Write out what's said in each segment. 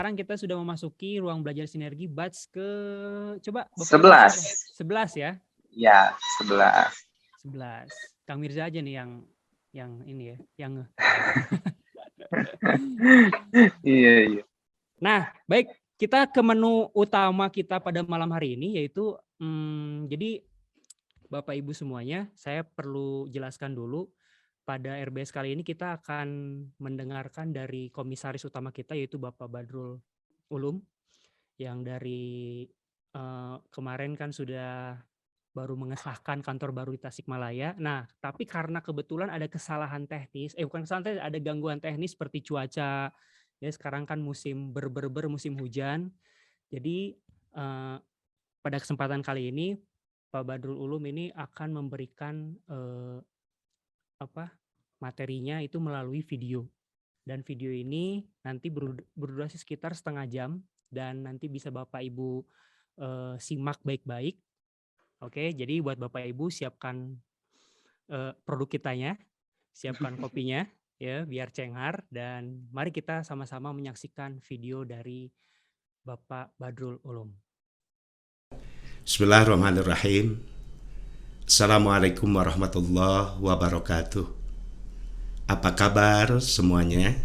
sekarang kita sudah memasuki ruang belajar sinergi batch ke coba Bapak 11 ya? Ya, 11. Kang Mirza aja nih yang ini ya, yang Iya. Nah, baik, kita ke menu utama kita pada malam hari ini yaitu jadi Bapak Ibu semuanya, saya perlu jelaskan dulu pada RBS kali ini kita akan mendengarkan dari komisaris utama kita yaitu Bapak Badrul Ulum yang dari kemarin kan sudah baru mengesahkan kantor baru di Tasikmalaya. Nah, tapi karena kebetulan ada kesalahan teknis, bukan kesalahan teknis, ada gangguan teknis seperti cuaca. Ya, sekarang kan musim musim hujan. Jadi pada kesempatan kali ini Pak Badrul Ulum ini akan memberikan materinya itu melalui video. Dan video ini nanti berdurasi sekitar setengah jam dan nanti bisa Bapak Ibu simak baik-baik. Oke, jadi buat Bapak Ibu siapkan produk kitanya, siapkan kopinya ya biar cengar dan mari kita sama-sama menyaksikan video dari Bapak Badrul Ulum. Bismillahirrahmanirrahim. Assalamualaikum warahmatullahi wabarakatuh. Apa kabar semuanya?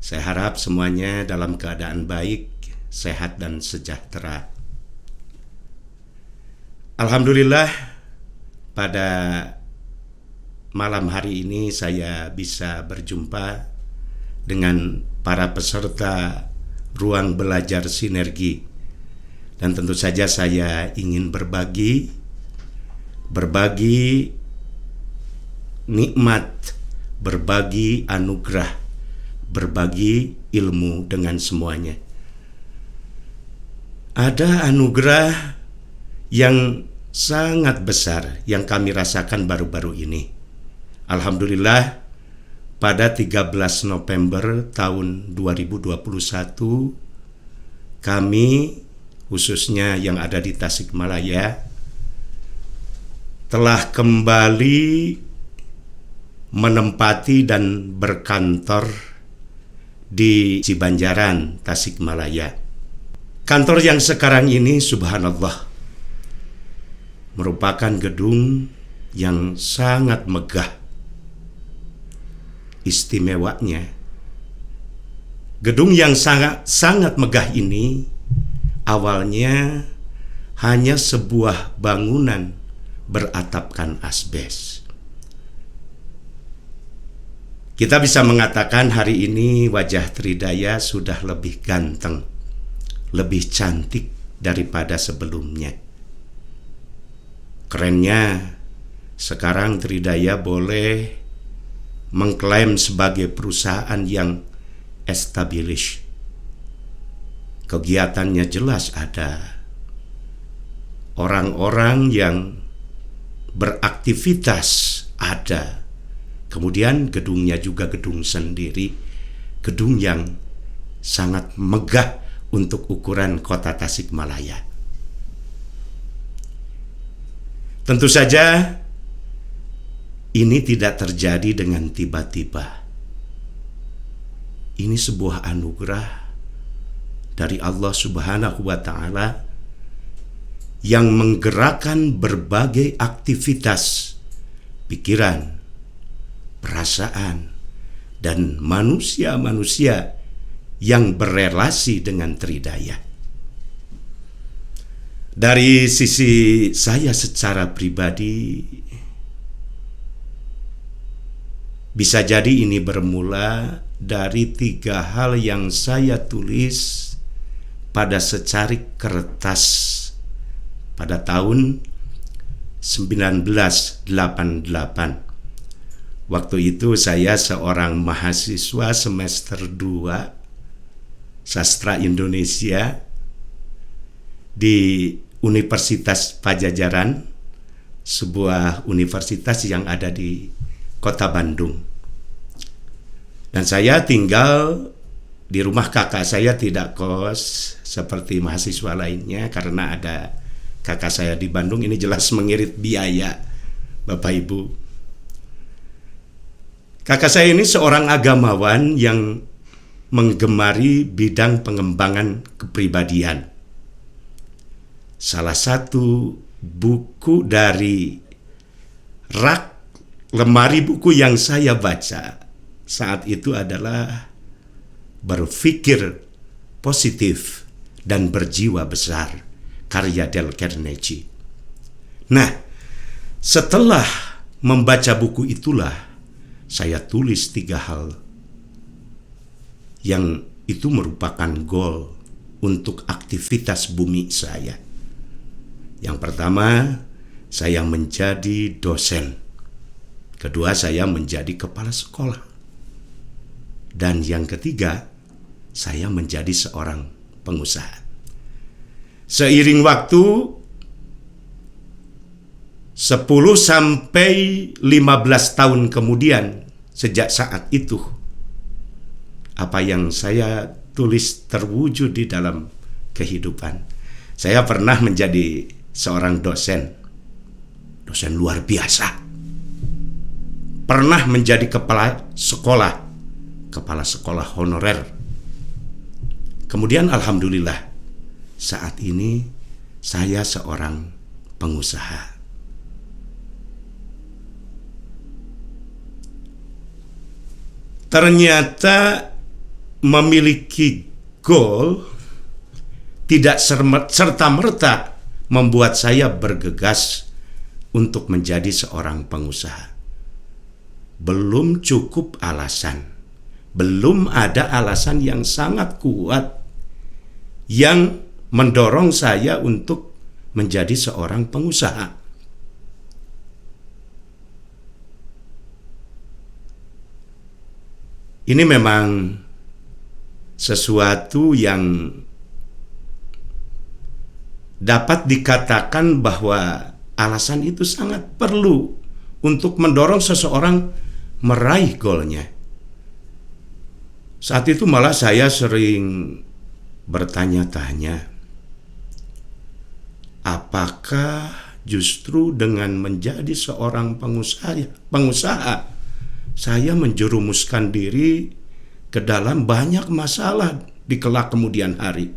Saya harap semuanya dalam keadaan baik, sehat dan sejahtera. Alhamdulillah pada malam hari ini saya bisa berjumpa dengan para peserta ruang belajar sinergi. Dan tentu saja saya ingin berbagi nikmat, berbagi anugerah, berbagi ilmu dengan semuanya. Ada anugerah yang sangat besar yang kami rasakan baru-baru ini. Alhamdulillah pada 13 November tahun 2021 kami khususnya yang ada di Tasikmalaya telah kembali menempati dan berkantor di Cibanjaran, Tasikmalaya. Kantor yang sekarang ini subhanallah merupakan gedung yang sangat megah. Istimewanya, gedung yang sangat megah ini awalnya hanya sebuah bangunan beratapkan asbes. Kita bisa mengatakan hari ini wajah Tridaya sudah lebih ganteng, lebih cantik daripada sebelumnya. Kerennya, sekarang Tridaya boleh mengklaim sebagai perusahaan yang established. Kegiatannya jelas ada. Orang-orang yang beraktivitas ada. Kemudian gedungnya juga gedung sendiri. Gedung yang sangat megah untuk ukuran kota Tasikmalaya. Tentu saja ini tidak terjadi dengan tiba-tiba. Ini sebuah anugerah dari Allah Subhanahu wa Ta'ala yang menggerakkan berbagai aktivitas, pikiran, perasaan, dan manusia-manusia yang berelasi dengan Tridaya. Dari sisi saya secara pribadi, bisa jadi ini bermula dari 3 hal yang saya tulis pada secarik kertas pada tahun 1988. Waktu itu saya seorang mahasiswa semester 2 Sastra Indonesia di Universitas Pajajaran, sebuah universitas yang ada di Kota Bandung. Dan saya tinggal di rumah kakak saya, tidak kos seperti mahasiswa lainnya karena ada kakak saya di Bandung. Ini jelas mengirit biaya, Bapak Ibu. Kakak saya ini seorang agamawan yang menggemari bidang pengembangan kepribadian. Salah satu buku dari rak lemari buku yang saya baca saat itu adalah Berpikir Positif dan Berjiwa Besar, karya Dale Carnegie. Nah, setelah membaca buku itulah saya tulis 3 hal yang itu merupakan goal untuk aktivitas bumi saya. Yang pertama, saya menjadi dosen. Kedua, saya menjadi kepala sekolah. Dan yang ketiga, saya menjadi seorang pengusaha. Seiring waktu, 10 sampai 15 tahun kemudian sejak saat itu, apa yang saya tulis terwujud di dalam kehidupan. Saya pernah menjadi seorang dosen luar biasa. Pernah menjadi kepala sekolah honorer. Kemudian alhamdulillah, saat ini saya seorang pengusaha. Ternyata memiliki goal tidak serta-merta membuat saya bergegas untuk menjadi seorang pengusaha. Belum cukup alasan. Belum ada alasan yang sangat kuat yang mendorong saya untuk menjadi seorang pengusaha. Ini memang sesuatu yang dapat dikatakan bahwa alasan itu sangat perlu untuk mendorong seseorang meraih goalnya. Saat itu malah saya sering bertanya-tanya, apakah justru dengan menjadi seorang pengusaha, saya menjerumuskan diri ke dalam banyak masalah di kelak kemudian hari?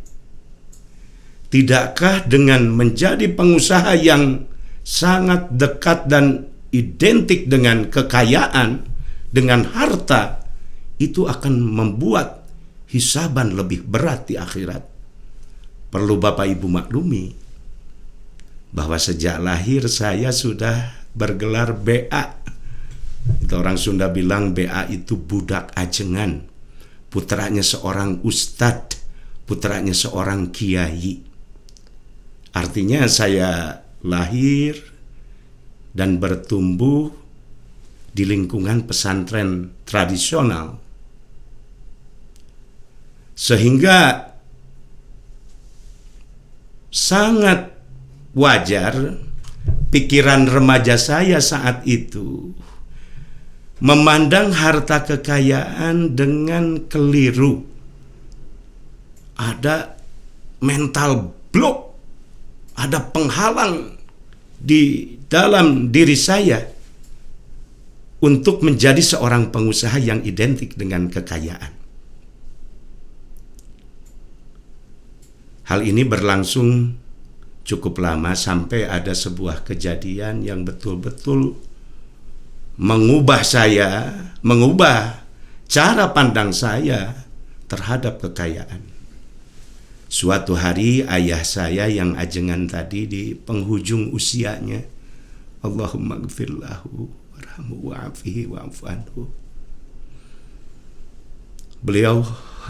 Tidakkah dengan menjadi pengusaha yang sangat dekat dan identik dengan kekayaan, dengan harta, itu akan membuat hisaban lebih berat di akhirat? Perlu Bapak Ibu maklumi bahwa sejak lahir saya sudah bergelar BA. Itu orang Sunda bilang BA itu budak ajengan, putranya seorang ustadz, putranya seorang kiai. Artinya saya lahir dan bertumbuh di lingkungan pesantren tradisional, sehingga sangat wajar pikiran remaja saya saat itu memandang harta kekayaan dengan keliru. Ada mental block, ada penghalang di dalam diri saya untuk menjadi seorang pengusaha yang identik dengan kekayaan. Hal ini berlangsung cukup lama sampai ada sebuah kejadian yang betul-betul mengubah cara pandang saya terhadap kekayaan. Suatu hari ayah saya yang ajengan tadi di penghujung usianya, Allahumma gfirlahu warhamhu wa'afihi wa'afu anhu, beliau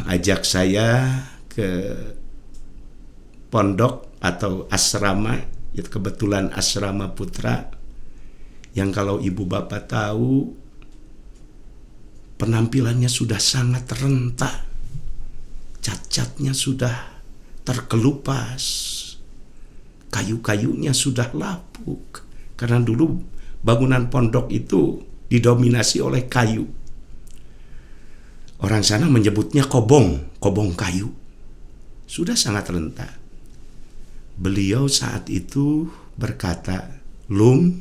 ajak saya ke pondok atau asrama, itu kebetulan asrama putra, yang kalau ibu bapak tahu penampilannya sudah sangat renta, cat-catnya sudah terkelupas, kayu-kayunya sudah lapuk, karena dulu bangunan pondok itu didominasi oleh kayu. Orang sana menyebutnya kobong kayu, sudah sangat renta. Beliau saat itu berkata, "Lum,"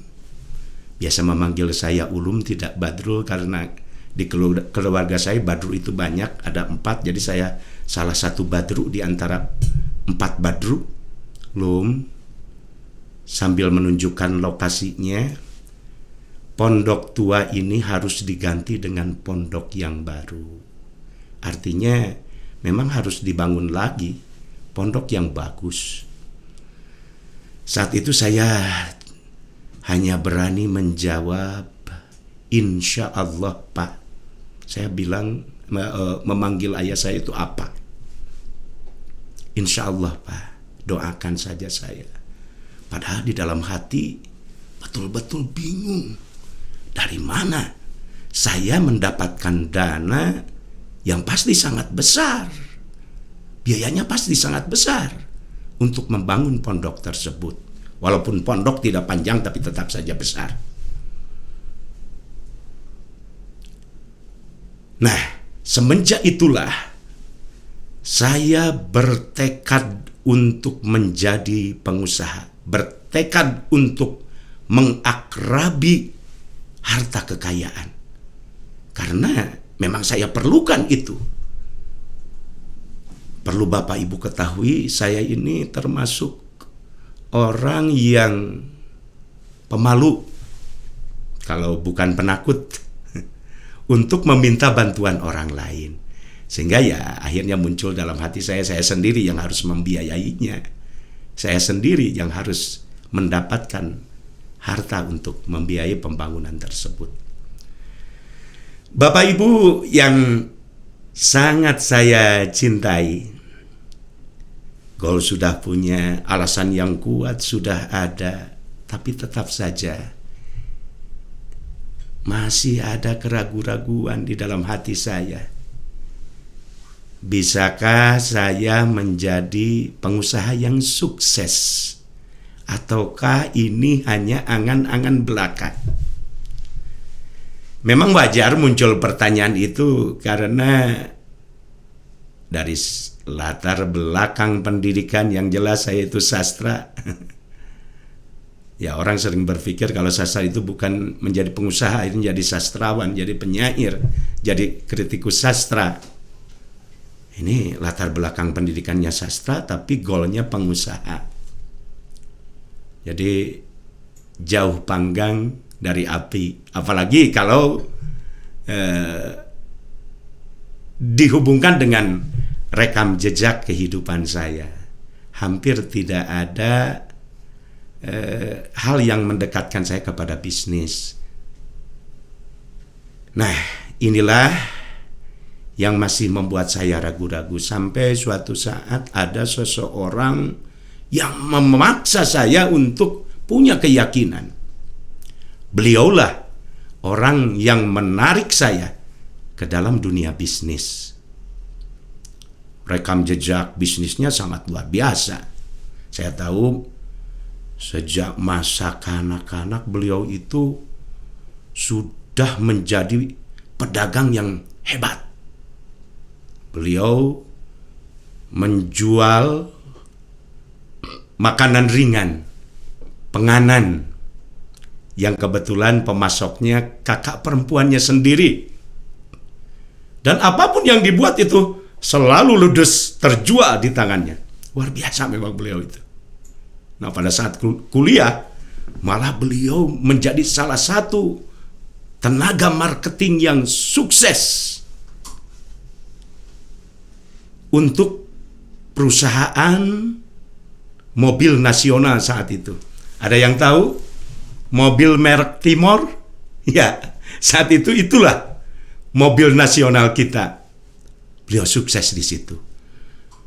biasa memanggil saya Ulum, tidak Badrul, karena Di keluarga saya badru itu banyak, ada 4, jadi saya salah satu badru di antara 4 badru. Sambil menunjukkan lokasinya, pondok tua ini harus diganti dengan pondok yang baru. Artinya memang harus dibangun lagi pondok yang bagus. Saat itu saya hanya berani menjawab, insya Allah Pak. Saya bilang, memanggil ayah saya itu apa? Insya Allah Pak, doakan saja saya. Padahal di dalam hati betul-betul bingung. Dari mana saya mendapatkan dana yang pasti sangat besar. Biayanya pasti sangat besar untuk membangun pondok tersebut. Walaupun pondok tidak panjang tapi tetap saja besar. Nah, semenjak itulah saya bertekad untuk menjadi pengusaha, bertekad untuk mengakrabi harta kekayaan. Karena memang saya perlukan itu. Perlu Bapak Ibu ketahui, saya ini termasuk orang yang pemalu, kalau bukan penakut, untuk meminta bantuan orang lain. Sehingga ya akhirnya muncul dalam hati saya sendiri yang harus membiayainya. Saya sendiri yang harus mendapatkan harta untuk membiayai pembangunan tersebut. Bapak Ibu yang sangat saya cintai, Gol sudah punya alasan yang kuat, sudah ada, tapi tetap saja masih ada keraguan-raguan di dalam hati saya. Bisakah saya menjadi pengusaha yang sukses? Ataukah ini hanya angan-angan belaka? Memang wajar muncul pertanyaan itu karena dari latar belakang pendidikan yang jelas saya itu sastra. Ya, orang sering berpikir kalau sastra itu bukan menjadi pengusaha, itu jadi sastrawan, jadi penyair, jadi kritikus sastra. Ini latar belakang pendidikannya sastra, tapi goalnya pengusaha. Jadi jauh panggang dari api. Apalagi kalau dihubungkan dengan rekam jejak kehidupan saya. Hampir tidak ada hal yang mendekatkan saya kepada bisnis. Nah, inilah yang masih membuat saya ragu-ragu sampai suatu saat ada seseorang yang memaksa saya untuk punya keyakinan. Beliaulah orang yang menarik saya ke dalam dunia bisnis. Rekam jejak bisnisnya sangat luar biasa. Saya tahu sejak masa kanak-kanak beliau itu sudah menjadi pedagang yang hebat. Beliau menjual makanan ringan, penganan, yang kebetulan pemasoknya kakak perempuannya sendiri. Dan apapun yang dibuat itu selalu ludes terjual di tangannya. Luar biasa memang beliau itu. Nah, pada saat kuliah, malah beliau menjadi salah satu tenaga marketing yang sukses untuk perusahaan mobil nasional saat itu. Ada yang tahu mobil merek Timor? Ya, saat itu itulah mobil nasional kita. Beliau sukses di situ.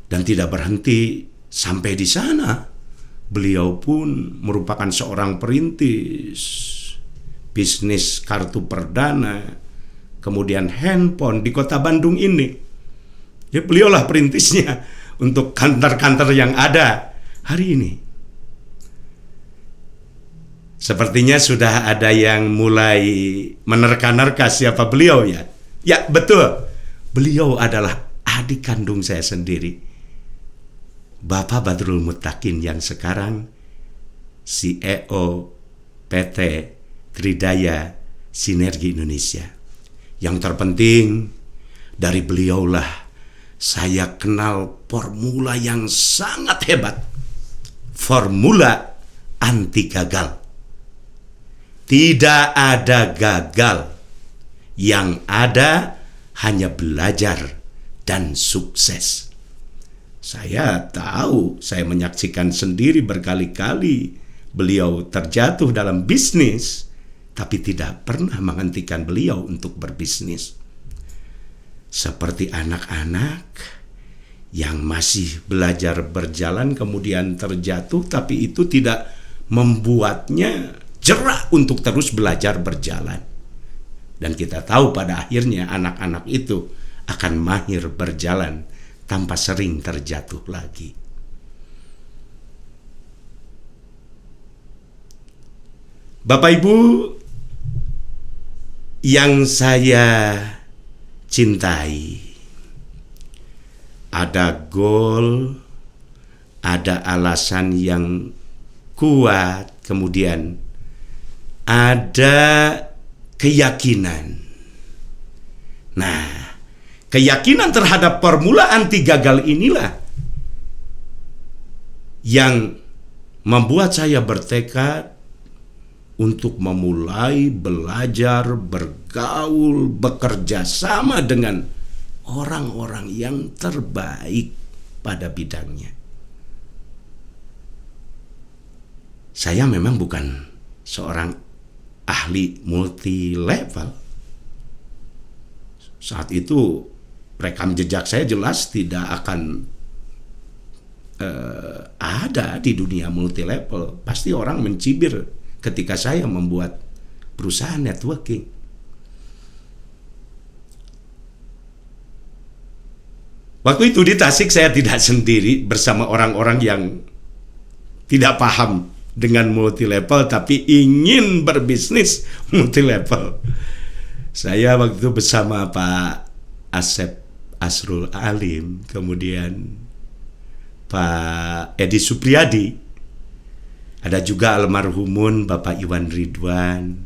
Dan tidak berhenti sampai di sana. Beliau pun merupakan seorang perintis bisnis kartu perdana, kemudian handphone di kota Bandung ini. Ya, beliaulah perintisnya untuk kantor-kantor yang ada hari ini. Sepertinya sudah ada yang mulai menerka-nerka siapa beliau ya. Ya, betul. Beliau adalah adik kandung saya sendiri, Bapak Badrul Muttaqin, yang sekarang CEO PT Tridaya Sinergi Indonesia. Yang terpenting dari beliaulah saya kenal formula yang sangat hebat. Formula anti gagal. Tidak ada gagal. Yang ada hanya belajar dan sukses. Saya tahu, saya menyaksikan sendiri berkali-kali beliau terjatuh dalam bisnis, tapi tidak pernah menghentikan beliau untuk berbisnis. Seperti anak-anak yang masih belajar berjalan kemudian terjatuh, tapi itu tidak membuatnya jerak untuk terus belajar berjalan. Dan kita tahu pada akhirnya anak-anak itu akan mahir berjalan tanpa sering terjatuh lagi. Bapak Ibu yang saya cintai, ada goal, ada alasan yang kuat, kemudian ada keyakinan. Nah, keyakinan terhadap formula anti gagal inilah yang membuat saya bertekad untuk memulai belajar, bergaul, bekerja sama dengan orang-orang yang terbaik pada bidangnya. Saya memang bukan seorang ahli multi level. Saat itu rekam jejak saya jelas tidak akan ada di dunia multi level. Pasti orang mencibir ketika saya membuat perusahaan networking. Waktu itu di Tasik saya tidak sendiri bersama orang-orang yang tidak paham dengan multi level tapi ingin berbisnis multi level. Saya waktu itu bersama Pak Asep Asrul Alim, kemudian Pak Edi Supriyadi, ada juga almarhumun Bapak Iwan Ridwan,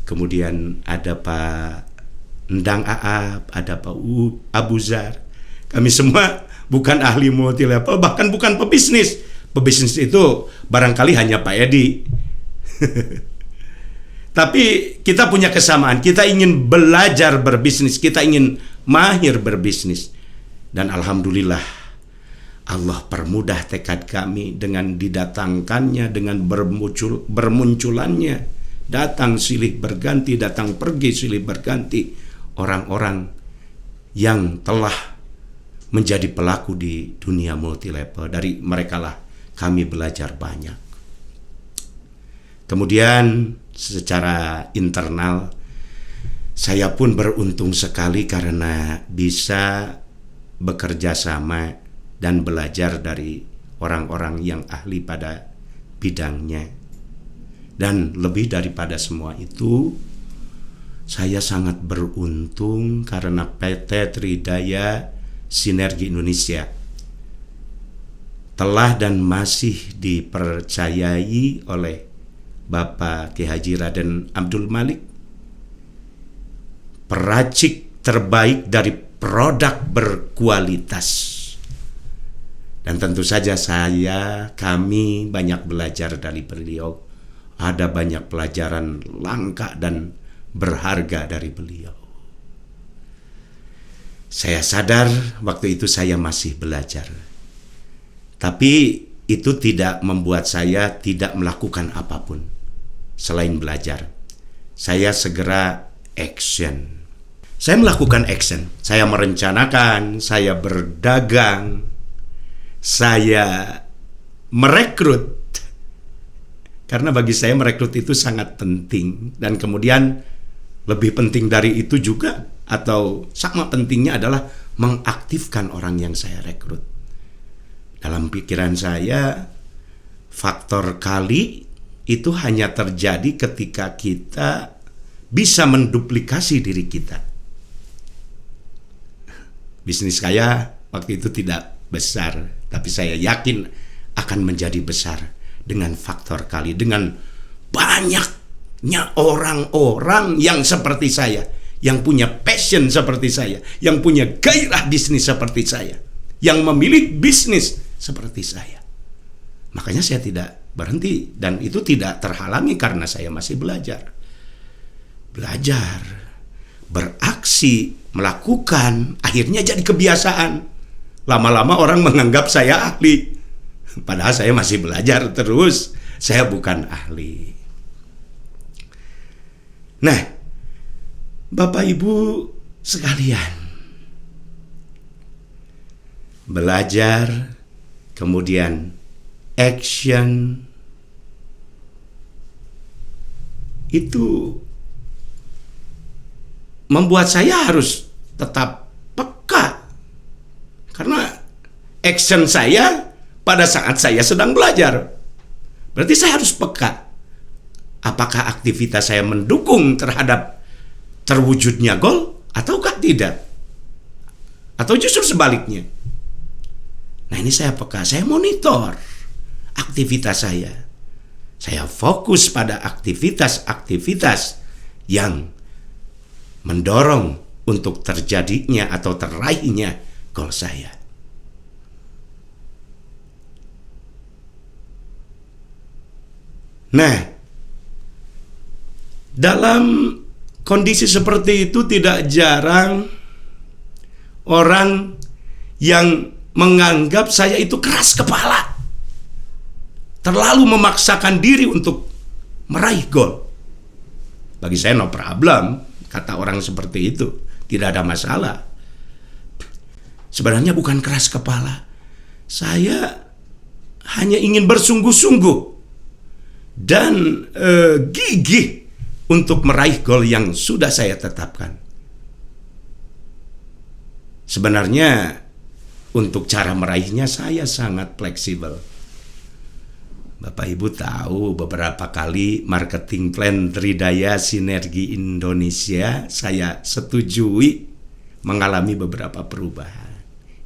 kemudian ada Pak Endang Aap, ada Pak Abu Zar. Kami semua bukan ahli multi level, bahkan bukan pebisnis. Pebisnis itu barangkali hanya Pak Edi. Tapi kita punya kesamaan, kita ingin belajar berbisnis, kita ingin mahir berbisnis. Dan alhamdulillah Allah permudah tekad kami dengan didatangkannya, dengan bermunculannya, datang silih berganti, datang pergi silih berganti orang-orang yang telah menjadi pelaku di dunia multi level. Dari merekalah kami belajar banyak. Kemudian secara internal saya pun beruntung sekali karena bisa bekerja sama dan belajar dari orang-orang yang ahli pada bidangnya. Dan lebih daripada semua itu, saya sangat beruntung karena PT Tridaya Sinergi Indonesia telah dan masih dipercayai oleh Bapak Ki Haji Raden Abdul Malik, peracik terbaik dari produk berkualitas. Dan tentu saja kami banyak belajar dari beliau. Ada banyak pelajaran langka dan berharga dari beliau. Saya sadar waktu itu saya masih belajar. Tapi itu tidak membuat saya tidak melakukan apapun selain belajar. Saya segera action. Saya melakukan action. Saya merencanakan, saya berdagang, saya merekrut. Karena bagi saya merekrut itu sangat penting. Dan kemudian lebih penting dari itu juga, atau sama pentingnya adalah mengaktifkan orang yang saya rekrut. Dalam pikiran saya, faktor kali itu hanya terjadi ketika kita bisa menduplikasi diri kita. Bisnis saya waktu itu tidak besar, tapi saya yakin akan menjadi besar dengan faktor kali, dengan banyaknya orang-orang yang seperti saya, yang punya passion seperti saya, yang punya gairah bisnis seperti saya, yang memilih bisnis seperti saya. Makanya saya tidak berhenti, dan itu tidak terhalangi karena saya masih belajar, beraksi, melakukan, akhirnya jadi kebiasaan. Lama-lama orang menganggap saya ahli, padahal saya masih belajar terus, saya bukan ahli. Nah, Bapak Ibu sekalian, belajar, kemudian action, itu membuat saya harus tetap peka, karena action saya pada saat saya sedang belajar. Berarti saya harus peka. Apakah aktivitas saya mendukung terhadap terwujudnya goal ataukah tidak? Atau justru sebaliknya? Nah, ini saya peka, saya monitor aktivitas saya. Saya fokus pada aktivitas-aktivitas yang mendorong untuk terjadinya atau teraihnya goal saya. Nah, dalam kondisi seperti itu tidak jarang orang yang menganggap saya itu keras kepala, terlalu memaksakan diri untuk meraih goal. Bagi saya no problem, kata orang seperti itu, tidak ada masalah. Sebenarnya bukan keras kepala, saya hanya ingin bersungguh-sungguh dan gigih untuk meraih goal yang sudah saya tetapkan. Sebenarnya untuk cara meraihnya saya sangat fleksibel. Bapak Ibu tahu beberapa kali marketing plan Tridaya Sinergi Indonesia saya setujui mengalami beberapa perubahan.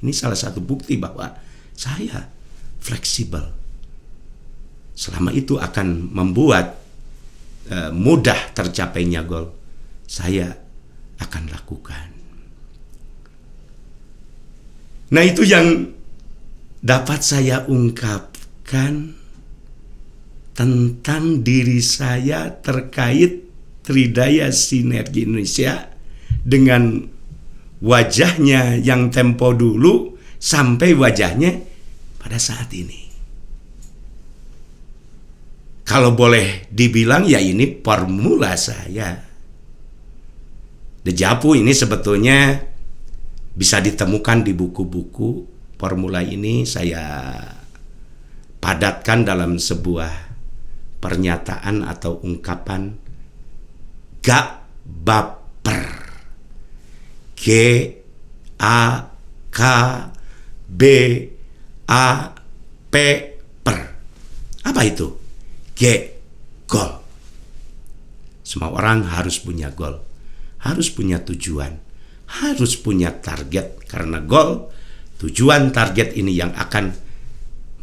Ini salah satu bukti bahwa saya fleksibel. Selama itu akan membuat mudah tercapainya goal, saya akan lakukan. Nah, itu yang dapat saya ungkapkan tentang diri saya terkait Tridaya Sinergi Indonesia dengan wajahnya yang tempo dulu sampai wajahnya pada saat ini. Kalau boleh dibilang ya ini formula saya. Dejavu ini sebetulnya bisa ditemukan di buku-buku. Formula ini saya padatkan dalam sebuah pernyataan atau ungkapan gak baper. G A K B A P per. Apa itu? G, goal. Semua orang harus punya goal, harus punya tujuan, harus punya target, karena goal, tujuan, target ini yang akan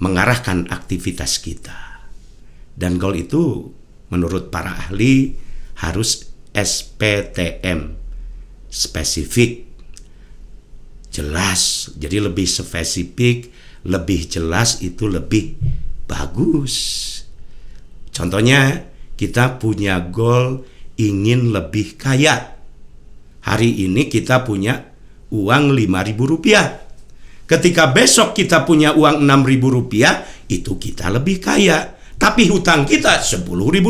mengarahkan aktivitas kita. Dan goal itu menurut para ahli harus SPTM, spesifik, jelas. Jadi lebih spesifik, lebih jelas itu lebih bagus. Contohnya, kita punya goal ingin lebih kaya. Hari ini kita punya uang Rp5.000. Ketika besok kita punya uang Rp6.000, itu kita lebih kaya. Tapi hutang kita Rp10.000.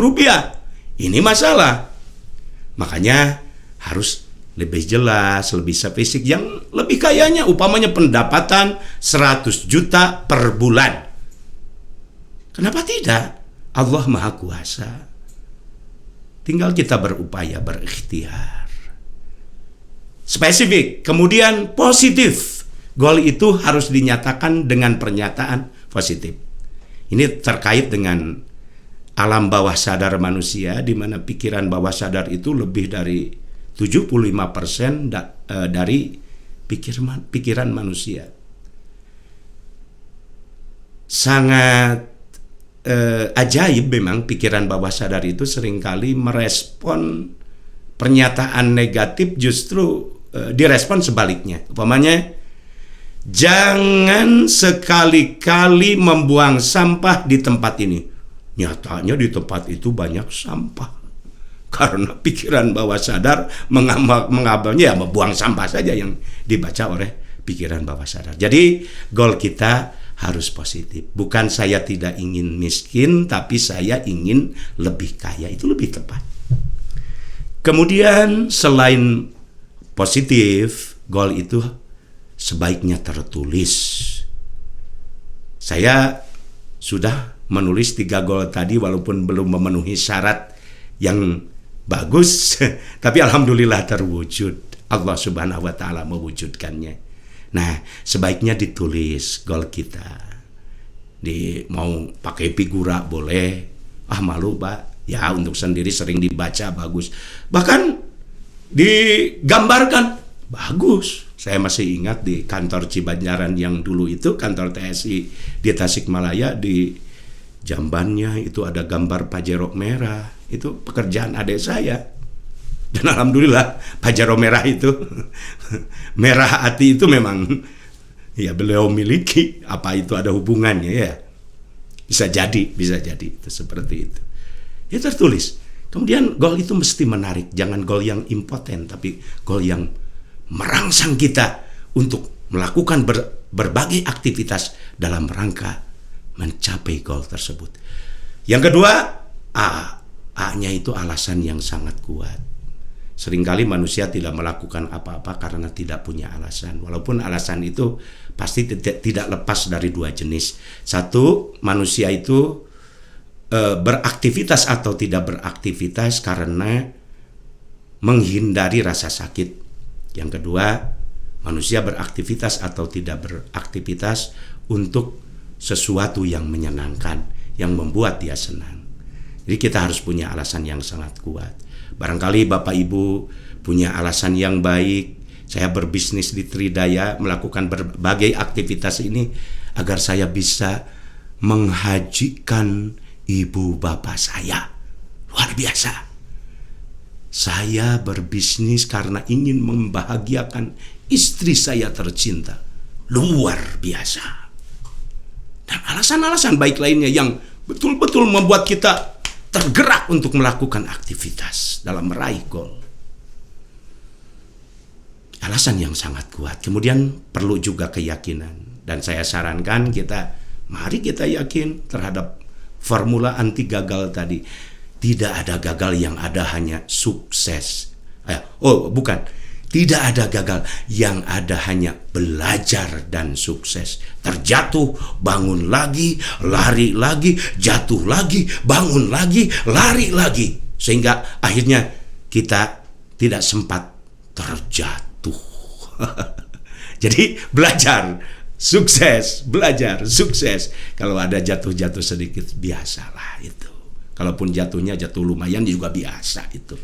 Ini masalah. Makanya harus lebih jelas, lebih spesifik. Yang lebih kayanya umpamanya pendapatan 100 juta per bulan. Kenapa tidak? Allah Maha Kuasa. Tinggal kita berupaya, berikhtiar. Spesifik, kemudian positif. Goal itu harus dinyatakan dengan pernyataan positif. Ini terkait dengan alam bawah sadar manusia, di mana pikiran bawah sadar itu lebih dari 75% dari pikiran manusia. Sangat ajaib memang pikiran bawah sadar itu seringkali merespon pernyataan negatif justru direspon sebaliknya. Umpamanya, jangan sekali-kali membuang sampah di tempat ini. Nyatanya di tempat itu banyak sampah. Karena pikiran bawah sadar mengabalnya ya membuang sampah saja yang dibaca oleh pikiran bawah sadar. Jadi goal kita harus positif. Bukan saya tidak ingin miskin, tapi saya ingin lebih kaya. Itu lebih tepat. Kemudian selain positif, goal itu sebaiknya tertulis. Saya sudah menulis 3 goal tadi walaupun belum memenuhi syarat yang bagus, tapi alhamdulillah terwujud. Allah Subhanahu wa taala mewujudkannya. Nah, sebaiknya ditulis goal kita. Mau pakai figura boleh. Malu, Pak. Ya, untuk sendiri sering dibaca bagus. Bahkan digambarkan bagus. Saya masih ingat di kantor Cibanjaran yang dulu itu, kantor TSI di Tasikmalaya, di jambannya itu ada gambar Pajero merah. Itu pekerjaan adik saya. Dan alhamdulillah Pajero merah itu merah hati itu memang ya beliau miliki. Apa itu ada hubungannya ya? Bisa jadi itu seperti itu. Ya tertulis. Kemudian goal itu mesti menarik, jangan goal yang impoten, tapi goal yang merangsang kita untuk melakukan berbagai aktivitas dalam rangka mencapai goal tersebut. Yang kedua, A-nya itu alasan yang sangat kuat. Seringkali manusia tidak melakukan apa-apa karena tidak punya alasan. Walaupun alasan itu pasti tidak lepas dari 2 jenis. Satu, manusia itu beraktivitas atau tidak beraktivitas karena menghindari rasa sakit. Yang kedua, manusia beraktivitas atau tidak beraktivitas untuk sesuatu yang menyenangkan, yang membuat dia senang. Jadi kita harus punya alasan yang sangat kuat. Barangkali Bapak Ibu punya alasan yang baik. Saya berbisnis di Tridaya, melakukan berbagai aktivitas ini agar saya bisa menghajikan ibu bapak saya. Luar biasa. Saya berbisnis karena ingin membahagiakan istri saya tercinta. Luar biasa. Dan alasan-alasan baik lainnya yang betul-betul membuat kita tergerak untuk melakukan aktivitas dalam meraih goal. Alasan yang sangat kuat. Kemudian perlu juga keyakinan. Dan saya sarankan mari kita yakin terhadap formula anti gagal tadi. Tidak ada gagal, yang ada hanya sukses. Tidak ada gagal, yang ada hanya belajar dan sukses. Terjatuh, bangun lagi, lari lagi, jatuh lagi, bangun lagi, lari lagi. Sehingga akhirnya kita tidak sempat terjatuh. Jadi belajar, sukses, belajar, sukses. Kalau ada jatuh-jatuh sedikit, biasalah itu. Kalaupun jatuhnya jatuh lumayan juga biasa itu.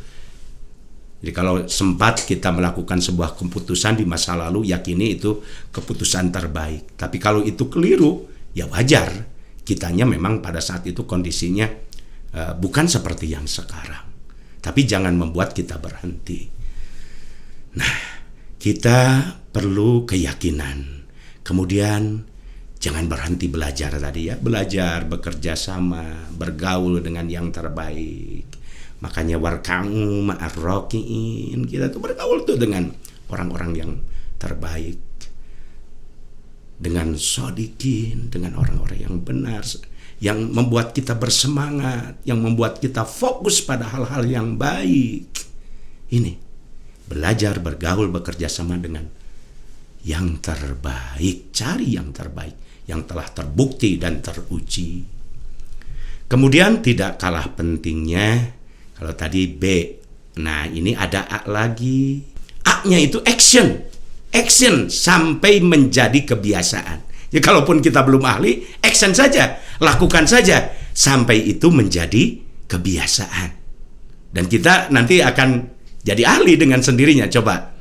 Jadi kalau sempat kita melakukan sebuah keputusan di masa lalu, yakini itu keputusan terbaik. Tapi kalau itu keliru, ya wajar. Kitanya memang pada saat itu kondisinya bukan seperti yang sekarang. Tapi jangan membuat kita berhenti. Nah, kita perlu keyakinan. Kemudian jangan berhenti belajar tadi ya. Belajar, bekerja sama, bergaul dengan yang terbaik. Makanya warka'u ma'ar-raki'in. Kita tuh bergaul tuh dengan orang-orang yang terbaik. Dengan shodikin, dengan orang-orang yang benar. Yang membuat kita bersemangat. Yang membuat kita fokus pada hal-hal yang baik. Ini. Belajar, bergaul, bekerja sama dengan yang terbaik. Cari yang terbaik. Yang telah terbukti dan teruji. Kemudian tidak kalah pentingnya, kalau tadi B, nah ini ada A lagi. A-nya itu action. Action sampai menjadi kebiasaan. Ya kalaupun kita belum ahli, action saja. Lakukan saja. Sampai itu menjadi kebiasaan. Dan kita nanti akan jadi ahli dengan sendirinya. Coba.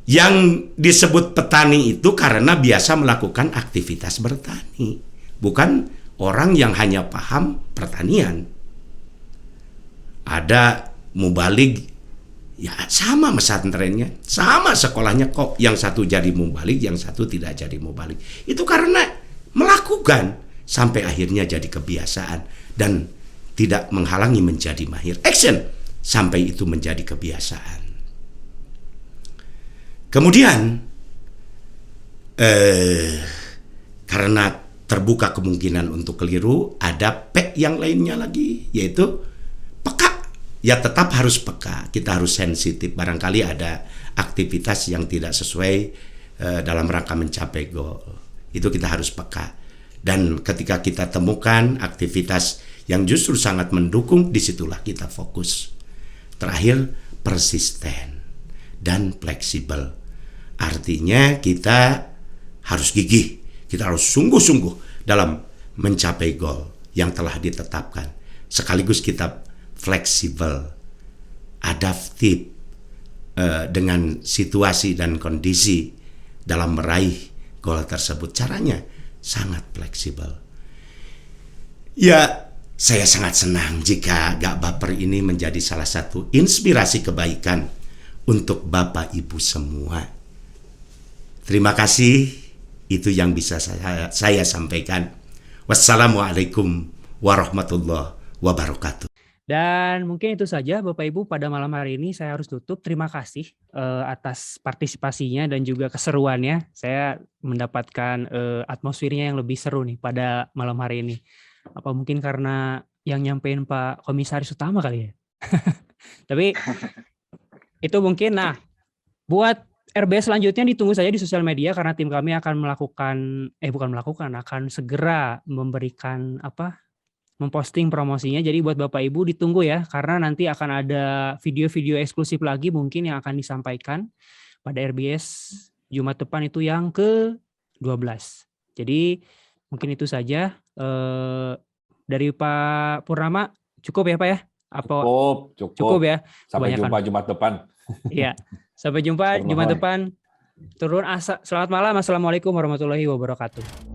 Yang disebut petani itu karena biasa melakukan aktivitas bertani. Bukan orang yang hanya paham pertanian. Ada mubalig Ya sama pesantrennya, sama sekolahnya kok. Yang satu jadi mubalik, yang satu tidak jadi mubalik. Itu karena melakukan sampai akhirnya jadi kebiasaan dan tidak menghalangi menjadi mahir. Action sampai itu menjadi kebiasaan. Kemudian karena terbuka kemungkinan untuk keliru, ada P yang lainnya lagi, yaitu peka. Ya tetap harus peka, kita harus sensitif. Barangkali ada aktivitas yang tidak sesuai dalam rangka mencapai goal. Itu kita harus peka. Dan ketika kita temukan aktivitas yang justru sangat mendukung, disitulah kita fokus. Terakhir, persisten dan fleksibel. Artinya kita harus gigih, kita harus sungguh-sungguh dalam mencapai goal yang telah ditetapkan. Sekaligus kita fleksibel, adaptif dengan situasi dan kondisi dalam meraih goal tersebut. Caranya sangat fleksibel. Ya, saya sangat senang jika Gak Baper ini menjadi salah satu inspirasi kebaikan untuk Bapak Ibu semua. Terima kasih, itu yang bisa saya sampaikan. Wassalamualaikum warahmatullahi wabarakatuh. Dan mungkin itu saja Bapak Ibu pada malam hari ini saya harus tutup. Terima kasih atas partisipasinya dan juga keseruannya. Saya mendapatkan atmosfernya yang lebih seru nih pada malam hari ini. Apa mungkin karena yang nyampein Pak Komisaris Utama kali ya? Tapi itu mungkin. Nah, buat RBS selanjutnya ditunggu saja di sosial media karena tim kami akan akan segera memberikan memposting promosinya. Jadi buat Bapak Ibu ditunggu ya, karena nanti akan ada video-video eksklusif lagi mungkin yang akan disampaikan pada RBS Jumat depan, itu yang ke-12. Jadi mungkin itu saja dari Pak Purnama. Cukup ya Pak ya? Cukup ya. Sampai jumpa Jumat depan. Iya, sampai jumpa Jumat depan. Selamat malam. Assalamualaikum warahmatullahi wabarakatuh.